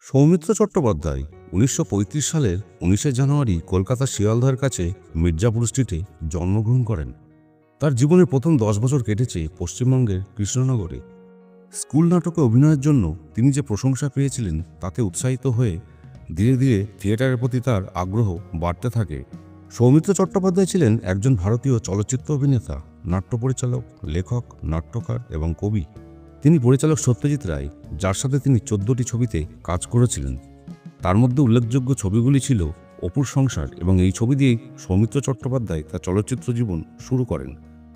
সৌমিত্র চট্টোপাধ্যায় ১৯৩৫ সালের ১৯শে জানুয়ারি কলকাতার শিয়ালদহের কাছে মির্জাপুর স্ট্রিটে জন্মগ্রহণ করেন। তার জীবনের প্রথম ১০ বছর কেটেছে পশ্চিমবঙ্গের কৃষ্ণনগরে। স্কুল নাটকে অভিনয়ের জন্য তিনি যে প্রশংসা পেয়েছিলেন তাতে উৎসাহিত হয়ে ধীরে ধীরে থিয়েটারের প্রতি তার আগ্রহ বাড়তে থাকে। সৌমিত্র চট্টোপাধ্যায় ছিলেন একজন ভারতীয় চলচ্চিত্র অভিনেতা, নাট্য পরিচালক, লেখক, নাট্যকার এবং কবি। তিনি পরিচালক সত্যজিৎ রায়, যার সাথে তিনি ১৪টি ছবিতে কাজ করেছিলেন। তার মধ্যে উল্লেখযোগ্য ছবিগুলি ছিল অপুর সংসার, এবং এই ছবি দিয়েই সৌমিত্র চট্টোপাধ্যায় তার চলচ্চিত্র জীবন শুরু করেন।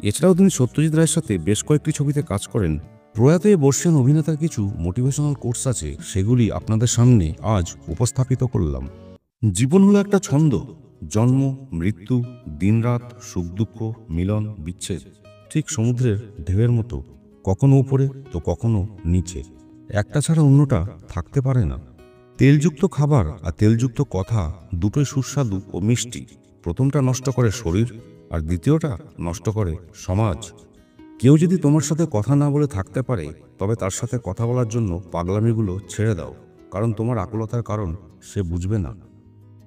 এছাড়াও তিনি সত্যজিৎ রায়ের সাথে বেশ কয়েকটি ছবিতে কাজ করেন। প্রয়াত এই বর্ষীয়ান অভিনেতার কিছু মোটিভেশনাল কোটস আছে, সেগুলি আপনাদের সামনে আজ উপস্থাপিত করলাম। জীবন হলো একটা ছন্দ, জন্ম, মৃত্যু, দিনরাত, সুখ দুঃখ, মিলন, বিচ্ছেদ, ঠিক সমুদ্রের ঢেউয়ের মতো, কখনো উপরে তো কখনো নিচে, একটা ছাড়া অন্যটা থাকতে পারে না। তেলযুক্ত খাবার আর তেলযুক্ত কথা দুটোই সুস্বাদু ও মিষ্টি। প্রথমটা নষ্ট করে শরীর, আর দ্বিতীয়টা নষ্ট করে সমাজ। কেউ যদি তোমার সাথে কথা না বলে থাকতে পারে, তবে তার সাথে কথা বলার জন্য পাগলামিগুলো ছেড়ে দাও, কারণ তোমার আকুলতার কারণ সে বুঝবে না।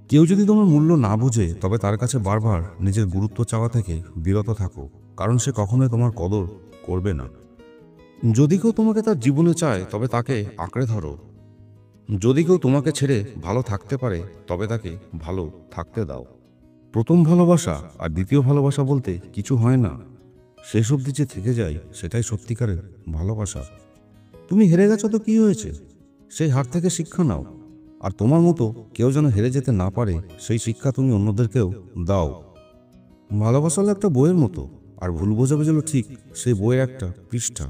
কেউ যদি তোমার মূল্য না বুঝে, তবে তার কাছে বারবার নিজের গুরুত্ব চাওয়া থেকে বিরত থাকো, কারণ সে কখনোই তোমার কদর করবে না। যদি কেউ তোমাকে তার জীবনে চায়, তবে তাকে আঁকড়ে ধরো। যদি কেউ তোমাকে ছেড়ে ভালো থাকতে পারে, তবে তাকে ভালো থাকতে দাও। প্রথম ভালোবাসা আর দ্বিতীয় ভালোবাসা বলতে কিছু হয় না। শেষ অবধি যে থেকে যায়, সেটাই সত্যিকারের ভালোবাসা। তুমি হেরে গেছো তো কি হয়েছে? সেই হার থেকে শিক্ষা নাও, আর তোমার মতো কেউ যেন হেরে যেতে না পারে, সেই শিক্ষা তুমি অন্যদেরকেও দাও। ভালোবাসা হলো একটা বইয়ের মতো, আর ভুল বোঝাবুঝি হলো ঠিক সেই বইয়ের একটা পৃষ্ঠা।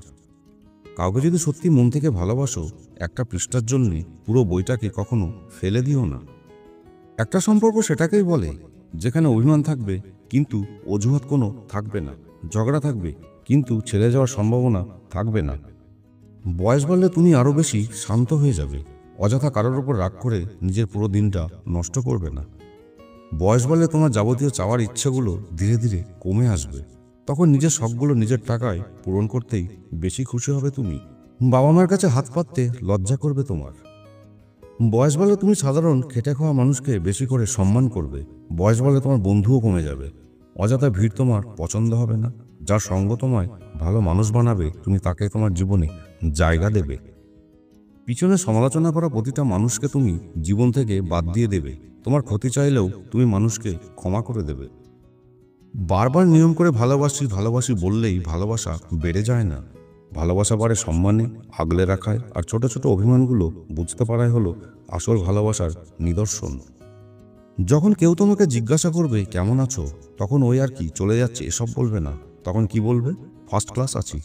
কাউকে যদি সত্যি মন থেকে ভালোবাসো, একটা পৃষ্ঠার জন্য পুরো বইটাকে কখনো ফেলে দিও না। একটা সম্পর্ক সেটাকেই বলে যেখানে অভিমান থাকবে কিন্তু অজুহাত কোনো থাকবে না, ঝগড়া থাকবে কিন্তু ছেড়ে যাওয়ার সম্ভাবনা থাকবে না। বয়স বাড়লে তুমি আরও বেশি শান্ত হয়ে যাবে, অযথা কারোর ওপর রাগ করে নিজের পুরো দিনটা নষ্ট করবে না। বয়স বাড়লে তোমার যাবতীয় চাওয়ার ইচ্ছেগুলো ধীরে ধীরে কমে আসবে, তখন নিজের শখগুলো নিজের টাকায় পূরণ করতেই বেশি খুশি হবে তুমি। বাবা মার কাছে হাত পাততে লজ্জা করবে তোমার। বয়স বাড়লে তুমি সাধারণ খেটে খাওয়া মানুষকে বেশি করে সম্মান করবে। বয়স বাড়লে তোমার বন্ধুও কমে যাবে, অযথা ভিড় তোমার পছন্দ হবে না। যার সঙ্গ তোমায় ভালো মানুষ বানাবে, তুমি তাকে তোমার জীবনে জায়গা দেবে। পিছনে সমালোচনা করা প্রতিটা মানুষকে তুমি জীবন থেকে বাদ দিয়ে দেবে। তোমার ক্ষতি চাইলেও তুমি মানুষকে ক্ষমা করে দেবে। বারবার নিয়ম করে ভালোবাসি ভালোবাসি বললেই ভালোবাসা বেড়ে যায় না। ভালোবাসা বাড়ে সম্মানে, আগলে রাখায়, আর ছোট ছোট অভিমানগুলো বুঝতে পারাই হলো আসল ভালোবাসার নিদর্শন। যখন কেউ তোমাকে জিজ্ঞাসা করবে কেমন আছো, তখন ওই আর কি চলে যাচ্ছে এসব বলবে না। তখন কি বলবে? ফার্স্ট ক্লাস আছি।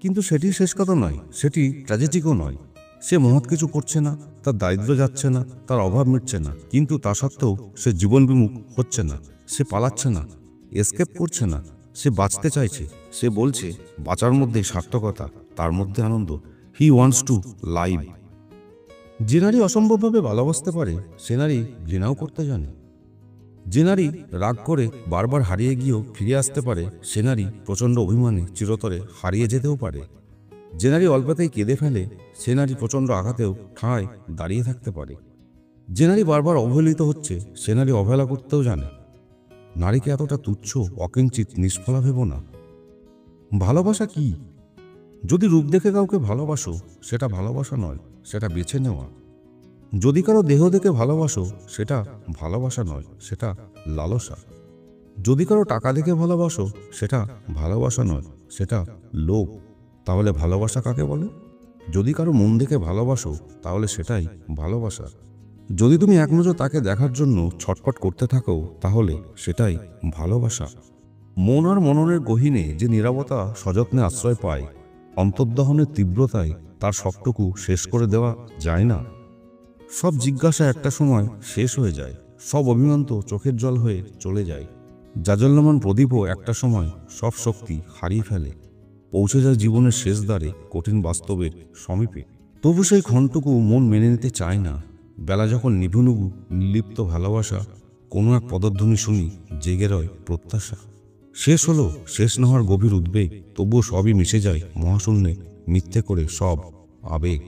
কিন্তু সেটি শেষ কথা নয়, সেটি ট্র্যাজেডিকও নয়। সে মহৎ কিছু করছে না, তার দারিদ্র যাচ্ছে না, তার অভাব মিটছে না, কিন্তু তা সত্ত্বেও সে জীবন বিমুখ হচ্ছে না। সে পালাচ্ছে না, এসকেপ করছে না, সে বাঁচতে চাইছে। সে বলছে বাঁচার মধ্যে সার্থকতা, তার মধ্যে আনন্দ। He wants to live. যে নারী অসম্ভবভাবে ভালোবাসতে পারে, সে নারী ঘৃণাও করতে জানে। যে নারী রাগ করে বারবার হারিয়ে গিয়েও ফিরে আসতে পারে, সে নারী প্রচণ্ড অভিমানে চিরতরে হারিয়ে যেতেও পারে। যে নারী অল্পতেই কেঁদে ফেলে, সে নারী প্রচণ্ড আঘাতেও ঠাঁই দাঁড়িয়ে থাকতে পারে। যে নারী বারবার অবহেলিত হচ্ছে, সে নারী অবহেলা করতেও জানে। নারীকে এতটা তুচ্ছ, অকিঞ্চিত, নিষ্ফলা ভেবো না। ভালোবাসা কি? যদি রূপ দেখে কাউকে ভালোবাসো, সেটা ভালোবাসা নয়, সেটা বেছে নেওয়া। যদি কারো দেহ দেখে ভালোবাসো, সেটা ভালোবাসা নয়, সেটা লালসা। যদি কারো টাকা দেখে ভালোবাসো, সেটা ভালোবাসা নয়, সেটা লোভ। তাহলে ভালোবাসা কাকে বলে? যদি কারো মন দেখে ভালোবাসো, তাহলে সেটাই ভালোবাসা। যদি তুমি এক নজর তাকে দেখার জন্য ছটফট করতে থাকো, তাহলে সেটাই ভালোবাসা। মন আর মননের গহীনে যে নীরবতা সযত্নে আশ্রয় পায়, অন্তর্দহনের তীব্রতায় তার সবটুকু শেষ করে দেওয়া যায় না। সব জিজ্ঞাসা একটা সময় শেষ হয়ে যায়, সব অভিমান তো চোখের জল হয়ে চলে যায়। জাজল্যমান প্রদীপও একটা সময় সব শক্তি হারিয়ে ফেলে, পৌঁছে যায় জীবনের শেষ দ্বারে, কঠিন বাস্তবের সমীপে। তবু সেই ক্ষণটুকু মন মেনে নিতে চায় না। বেলা যখন নিভু নিভু নির্লিপ্ত ভালোবাসা, কোনো এক পদধ্বনি শুনি জেগে রয় প্রত্যাশা। শেষ হলো, শেষ না হওয়ার গভীর উদ্বেগ, তবুও সবই মিশে যায় মহাশূন্যে, মিথ্যে করে সব আবেগ।